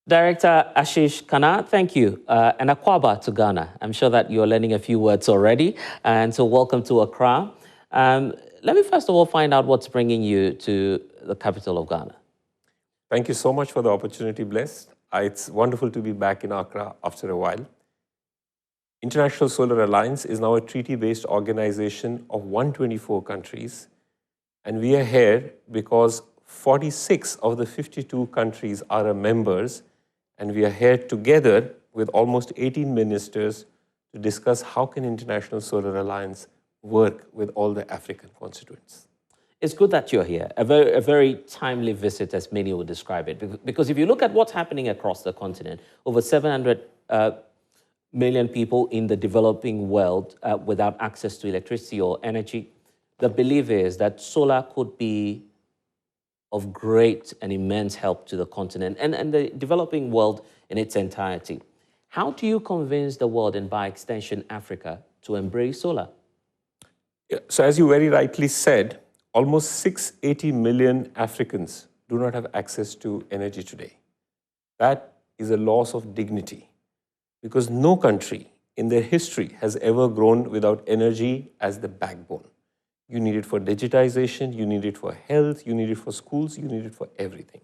Director Ashish Khanna, thank you. And Akwaba to Ghana. I'm sure that you're learning a few words already. And so welcome to Accra. Let me first of all find out what's bringing you to the capital of Ghana. Thank you so much for the opportunity, Bless. It's wonderful to be back in Accra after a while. International Solar Alliance is now a treaty-based organization of 124 countries. And we are here because 46 of the 52 countries are our members, and we are here together with almost 18 ministers to discuss how can International Solar Alliance work with all the African constituents. It's good that you're here, a very timely visit, as many would describe it. Because if you look at what's happening across the continent, over 700 million people in the developing world without access to electricity or energy, the belief is that solar could be of great and immense help to the continent and the developing world in its entirety. How do you convince the world, and by extension Africa, to embrace solar? Yeah, so as you very rightly said, almost 680 million Africans do not have access to energy today. That is a loss of dignity, because no country in their history has ever grown without energy as the backbone. You need it for digitization, you need it for health, you need it for schools, you need it for everything.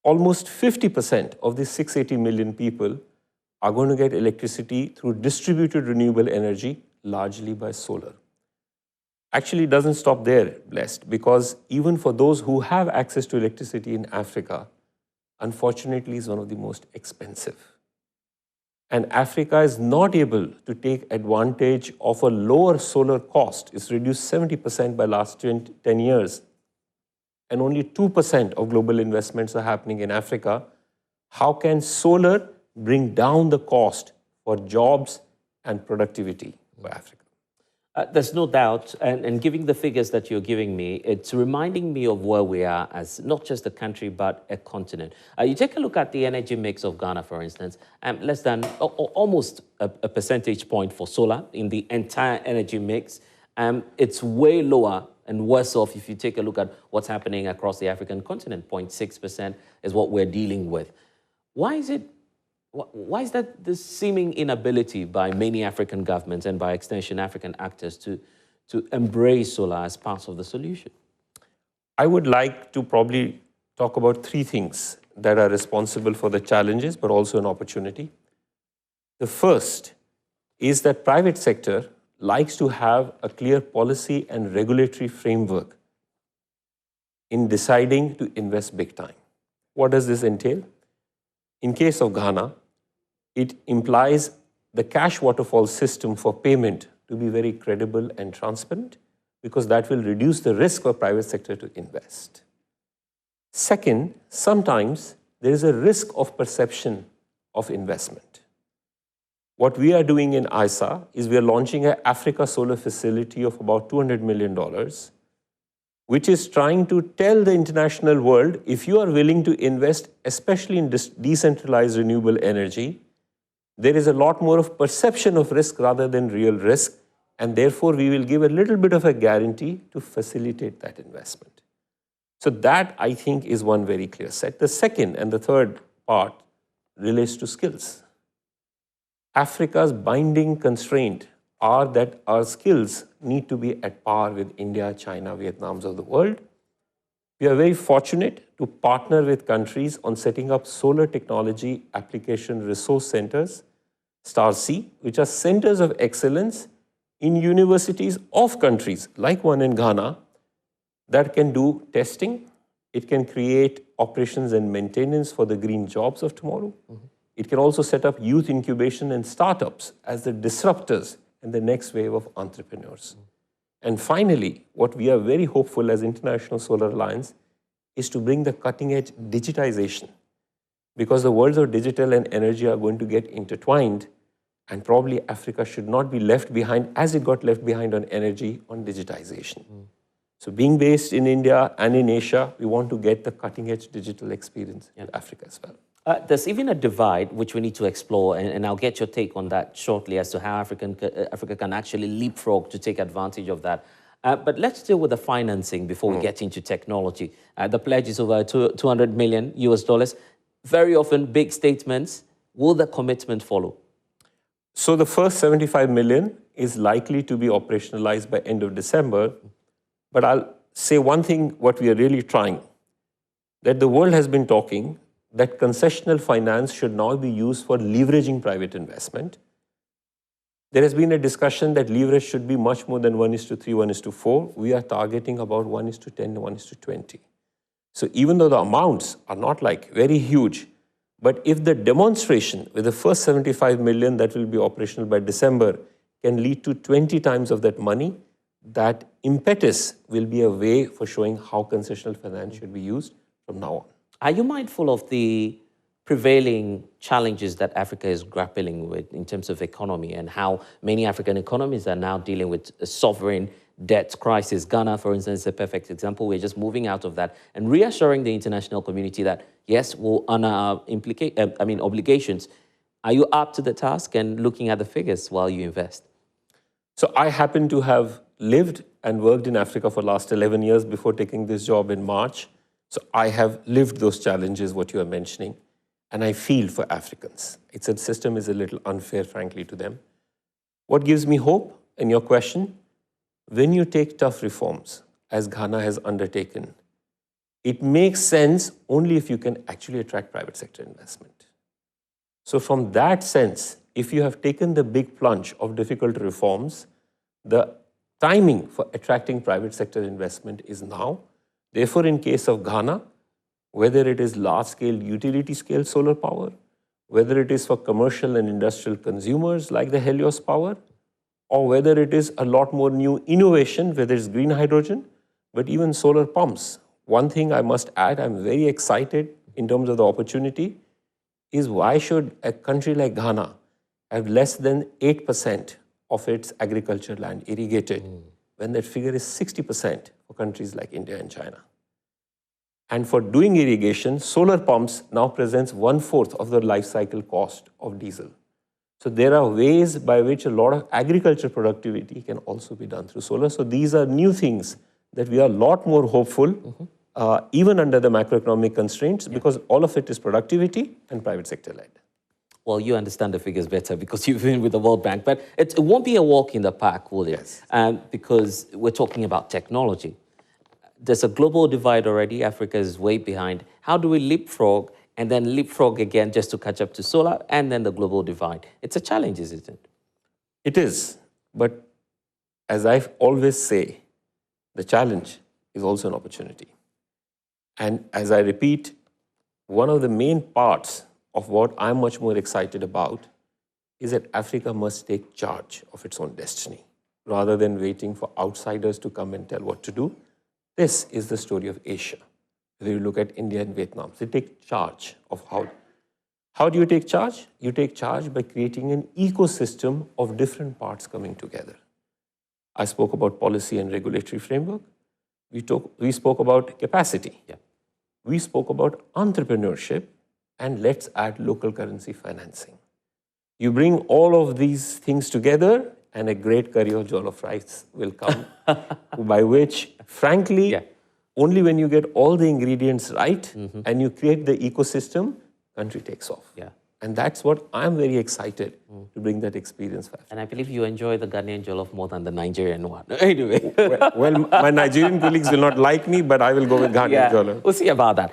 Almost 50% of these 680 million people are going to get electricity through distributed renewable energy, largely by solar. Actually, it doesn't stop there, Blessed, because even for those who have access to electricity in Africa, unfortunately, is one of the most expensive. And Africa is not able to take advantage of a lower solar cost. It's reduced 70% by last 10 years. And only 2% of global investments are happening in Africa. How can solar bring down the cost for jobs and productivity for Africa? There's no doubt, and giving the figures that you're giving me, it's reminding me of where we are as not just a country, but a continent. You take a look at the energy mix of Ghana, for instance, less than almost a percentage point for solar in the entire energy mix. It's way lower and worse off if you take a look at what's happening across the African continent. 0.6% is what we're dealing with. Why is that the seeming inability by many African governments and by extension African actors to embrace solar as part of the solution? I would like to probably talk about three things that are responsible for the challenges, but also an opportunity. The first is that private sector likes to have a clear policy and regulatory framework in deciding to invest big time. What does this entail? In case of Ghana, it implies the cash waterfall system for payment to be very credible and transparent, because that will reduce the risk for private sector to invest. Second, sometimes there is a risk of perception of investment. What we are doing in ISA is we are launching an Africa solar facility of about $200 million, which is trying to tell the international world, if you are willing to invest, especially in decentralized renewable energy, there is a lot more of perception of risk rather than real risk, and therefore we will give a little bit of a guarantee to facilitate that investment. So that, I think, is one very clear set. The second and the third part relates to skills. Africa's binding constraint are that our skills need to be at par with India, China, Vietnams of the world. We are very fortunate to partner with countries on setting up solar technology application resource centers, STAR-C, which are centers of excellence in universities of countries, like one in Ghana, that can do testing. It can create operations and maintenance for the green jobs of tomorrow. It can also set up youth incubation and startups as the disruptors and the next wave of entrepreneurs. And finally, what we are very hopeful as International Solar Alliance is to bring the cutting-edge digitization, because the worlds of digital and energy are going to get intertwined, and probably Africa should not be left behind as it got left behind on energy, on digitization. So being based in India and in Asia, we want to get the cutting-edge digital experience in Africa as well. There's even a divide which we need to explore, and I'll get your take on that shortly as to how Africa can actually leapfrog to take advantage of that. But let's deal with the financing before we get into technology. The pledge is over $200 million US. very often big statements. Will the commitment follow? So the first 75 million is likely to be operationalized by end of December. But I'll say one thing, what we are really trying, that the world has been talking that concessional finance should now be used for leveraging private investment. There has been a discussion that leverage should be much more than 1:3, 1:4. We are targeting about 1:10, 1:20. So even though the amounts are not like very huge, but if the demonstration with the first 75 million that will be operational by December can lead to 20 times of that money, that impetus will be a way for showing how concessional finance should be used from now on. Are you mindful of the prevailing challenges that Africa is grappling with in terms of economy and how many African economies are now dealing with a sovereign debt crisis? Ghana, for instance, is a perfect example. We're just moving out of that and reassuring the international community that, yes, we'll honor our obligations. Are you up to the task and looking at the figures while you invest? So I happen to have lived and worked in Africa for the last 11 years before taking this job in March. So I have lived those challenges, what you are mentioning, and I feel for Africans. It's a system is a little unfair, frankly, to them. What gives me hope in your question? When you take tough reforms, as Ghana has undertaken, it makes sense only if you can actually attract private sector investment. So from that sense, if you have taken the big plunge of difficult reforms, the timing for attracting private sector investment is now. Therefore, in case of Ghana, whether it is large-scale, utility-scale solar power, whether it is for commercial and industrial consumers like the Helios power, or whether it is a lot more new innovation, whether it's green hydrogen, but even solar pumps. One thing I must add, I'm very excited in terms of the opportunity, is why should a country like Ghana have less than 8% of its agriculture land irrigated, when that figure is 60% for countries like India and China. And for doing irrigation, solar pumps now presents 1/4 of the life cycle cost of diesel. So there are ways by which a lot of agriculture productivity can also be done through solar. So these are new things that we are a lot more hopeful, even under the macroeconomic constraints, because all of it is productivity and private sector led. Well, you understand the figures better because you've been with the World Bank, but it won't be a walk in the park, will it? Yes. Because we're talking about technology. There's a global divide already. Africa is way behind. How do we leapfrog and then leapfrog again just to catch up to solar and then the global divide? It's a challenge, isn't it? It is. But as I always say, the challenge is also an opportunity. And as I repeat, one of the main parts of what I'm much more excited about is that Africa must take charge of its own destiny rather than waiting for outsiders to come and tell what to do. This is the story of Asia. If you look at India and Vietnam, they take charge of how. How do you take charge? You take charge by creating an ecosystem of different parts coming together. I spoke about policy and regulatory framework. We spoke about capacity. Yeah. We spoke about entrepreneurship, and let's add local currency financing. You bring all of these things together, and a great curry of jollof rice will come, by which, frankly, only when you get all the ingredients right and you create the ecosystem, country takes off. Yeah. And that's what I'm very excited to bring that experience for Africa. And I believe you enjoy the Ghanaian jollof more than the Nigerian one. Anyway. Well, my Nigerian colleagues will not like me, but I will go with Ghanaian jollof. We'll see about that.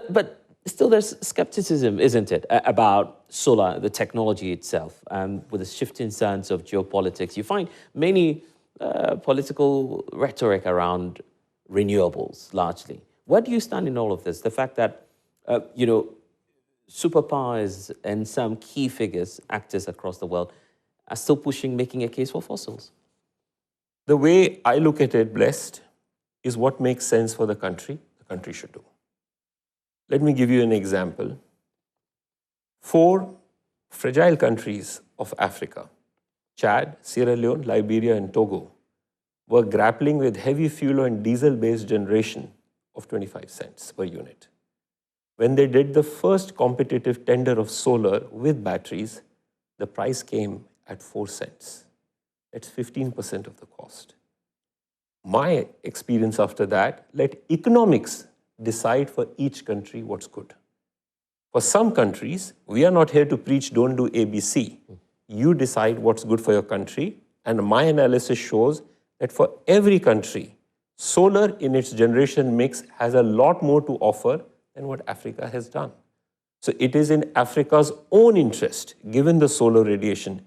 But still there's skepticism, isn't it, about solar, the technology itself, with the shifting sands of geopolitics. You find many political rhetoric around renewables, largely. Where do you stand in all of this? The fact that, superpowers and some key figures, actors across the world, are still pushing, making a case for fossils. The way I look at it, Blessed, is what makes sense for the country should do. Let me give you an example. 4 fragile countries of Africa, Chad, Sierra Leone, Liberia, and Togo, were grappling with heavy fuel and diesel-based generation of 25 cents per unit. When they did the first competitive tender of solar with batteries, the price came at 4 cents. That's 15% of the cost. My experience after that, let economics decide for each country what's good. For some countries, we are not here to preach, don't do ABC. You decide what's good for your country. And my analysis shows that for every country, solar in its generation mix has a lot more to offer than what Africa has done. So it is in Africa's own interest, given the solar radiation,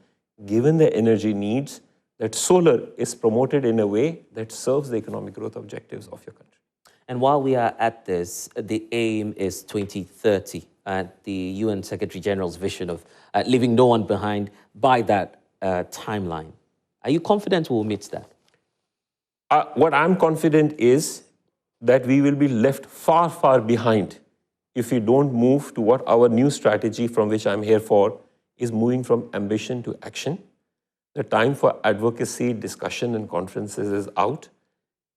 given the energy needs, that solar is promoted in a way that serves the economic growth objectives of your country. And while we are at this, the aim is 2030, the UN Secretary General's vision of leaving no one behind by that timeline. Are you confident we'll meet that? What I'm confident is that we will be left far, far behind if we don't move to what our new strategy, from which I'm here for, is moving from ambition to action. The time for advocacy, discussion, and conferences is out.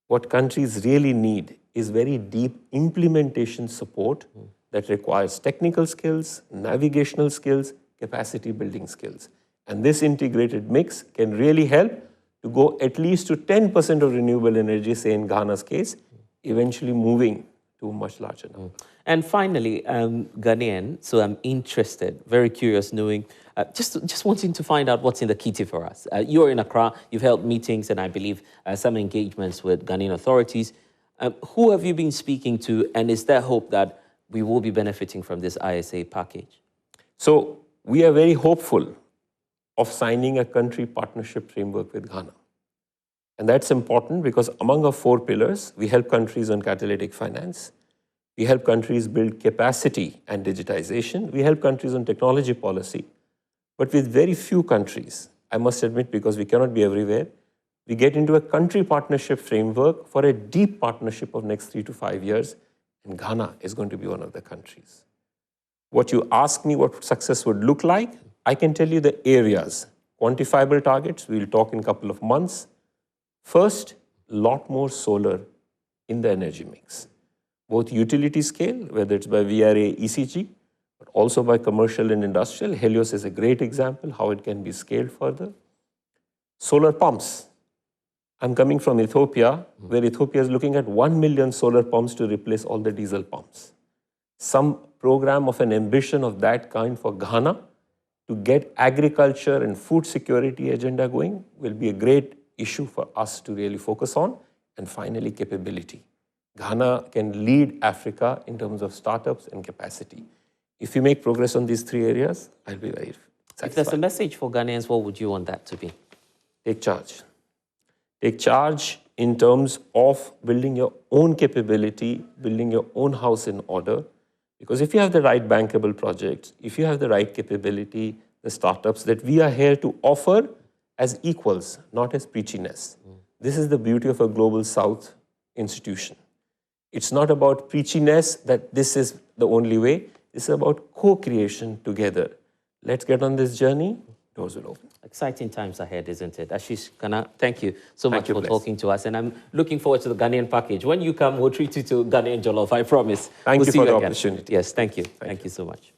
What countries really need is very deep implementation support that requires technical skills, navigational skills, capacity building skills. And this integrated mix can really help to go at least to 10% of renewable energy, say in Ghana's case, eventually moving to a much larger number. And finally, Ghanaian, so I'm interested, very curious, knowing, just wanting to find out what's in the kitty for us. You're in Accra, you've held meetings and I believe some engagements with Ghanaian authorities. Who have you been speaking to, and is there hope that we will be benefiting from this ISA package? So we are very hopeful of signing a country partnership framework with Ghana. And that's important because among our 4 pillars, we help countries on catalytic finance, we help countries build capacity and digitization, we help countries on technology policy. But with very few countries, I must admit, because we cannot be everywhere, we get into a country partnership framework for a deep partnership of next 3 to 5 years, and Ghana is going to be one of the countries. What you ask me what success would look like, I can tell you the areas. Quantifiable targets, we'll talk in a couple of months. First, a lot more solar in the energy mix. Both utility scale, whether it's by VRA, ECG, but also by commercial and industrial. Helios is a great example, how it can be scaled further. Solar pumps. I'm coming from Ethiopia, where Ethiopia is looking at 1 million solar pumps to replace all the diesel pumps. Some program of an ambition of that kind for Ghana to get agriculture and food security agenda going will be a great issue for us to really focus on. And finally, capability. Ghana can lead Africa in terms of startups and capacity. If we make progress on these 3 areas, I'll be very satisfied. If there's a message for Ghanaians, what would you want that to be? Take charge. Take charge in terms of building your own capability, building your own house in order. Because if you have the right bankable projects, if you have the right capability, the startups that we are here to offer as equals, not as preachiness. This is the beauty of a Global South institution. It's not about preachiness that this is the only way. It's about co-creation together. Let's get on this journey. Doors will open. Exciting times ahead, isn't it? Ashish, Khanna, thank you so much for Bless. talking to us. And I'm looking forward to the Ghanaian package. When you come, we'll treat you to Ghanaian jollof, I promise. Thank We'll you see for the again. opportunity. Yes, thank you. Thank you so much.